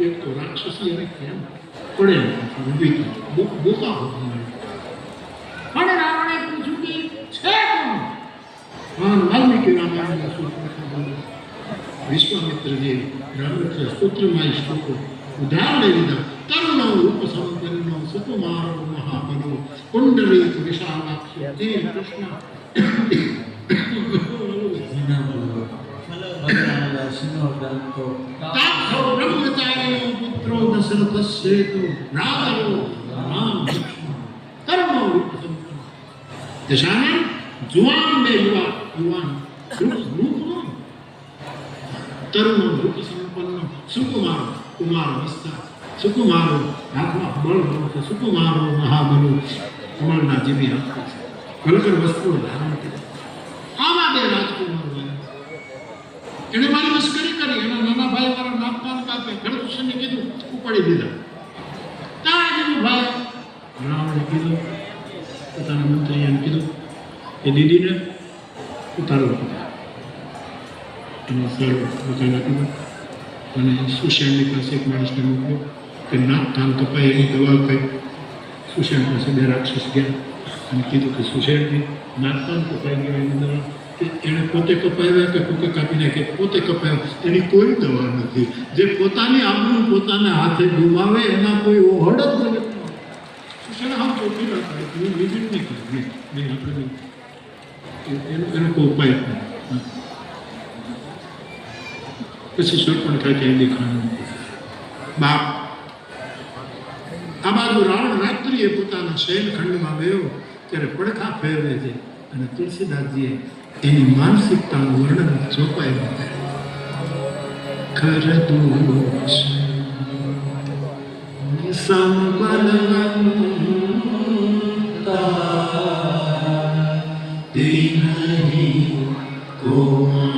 એક તો રાક્ષસી એને કેમ પડે ઊભી થઈ બોકા પણ રાવણે પૂછ્યું કે છે કોણ? હા, વાલ્મીકી રામાયણના સૂત્રકથા બોલે વિશ્વામિત્રજી રામરક્ષા સ્તોત્રમાં શ્લોકો ઉધાર લઈ લીધા. તરુણ રૂપ સમપન્નો સુકુમારો મહાબલો કુંડલિત વિશાલાક્ષ તે કૃષ્ણ બ્રહ્મચારીનો પુત્રો દશરથસ્યેતુ રાવણો રામ લક્ષ્મણ તરુણો રૂપ સંપન્ન દશાનન જુવાન બે યુવાન રૂપનો તરુણો રૂપ સંપન્ન સુકુમારો કુમાર વિસ્તાર સુકુમારો હાથમાં બળ છે સુકુમારો મહાબલો કમળના જેવી હાથ કલકર વસ્તુઓ ધારણ કરી આવા બે રાજકુમારો એને મારી મસ્કરી કરી. એના નાના ભાઈ મારા નાપકાન કાપે ખડકુશને કીધું ઉપાડી દીધા. તારાજીનો ભાઈ રાવણે કીધું પોતાના મંત્રીએ કીધું કે દીદીને ઉતારો એને સર બકાલા કીધું અને સુશેણની પાસે એક માણસને મોકલ્યો કે નાક કાન કપાય એની દવા કઈ. સુશેણ પાસે બે રાક્ષસ ગયા અને કીધું કે સુશેણજી નાક કાન કપાઈ ગયો એની દવા કે એણે પોતે કપાવ્યા કે પોતે કાપી નાખે પોતે કપાવ્યા એની કોઈ દવા નથી. જે પોતાની આબરૂ પોતાના હાથે ગુમાવે એના કોઈ ઓહડ જ નથી. સુશેણ હા ચોખ્ખી વાત કરે હું બીજું નહીં કરું નહીં આપણે એનો કોઈ ઉપાય નહીં. પછી શૂર્પણ થાય કે દેખાવાનું બાપ આ બાજુ રાવણ રાત્રિએ પોતાના શયનખંડમાં ગયો ત્યારે પડખા ફેરવે છે અને તુલસીદાસજીએ એની માનસિકતાનું વર્ણન ચોપાયું. ખર દોષ સંબલવંતા દિનહી કોમારી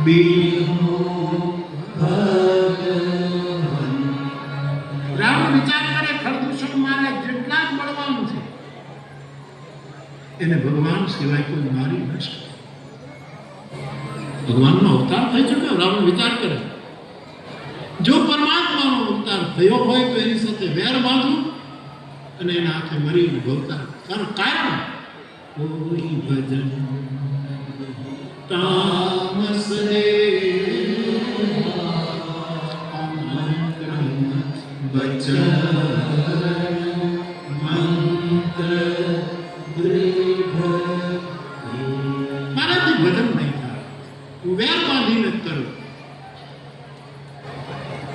બીહો ભગવન. રાવણ વિચાર કરે ખરદૂષણ મારે જેટલા જ મળવાનું છે એને ભગવાન સિવાય કોઈ મારી ન શકે. ભગવાનનો અવતાર થઈ ચૂક્યો. રાવણ વિચાર કરે જો પરમાત્માનો અવતાર થયો હોય તો એની સાથે વેર બાંધવું અને એના હાથે મરીને ભવતાર કારણ કોઈ ભજન તામસ રે મારાથી ભજન નહીં થાય હું વેર બાંધીને જ કરું.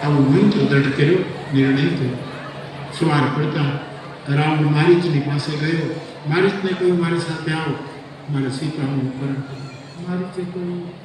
આવું મંત્ર દઢ કર્યો. નિર્ણય થયો. સવાર પડતા રાવણ મારીચની પાસે ગયો. મારીચને કહ્યું મારી સાથે આવો મારે સીતાનું અપહરણ કર્યું. મારીચે કહ્યું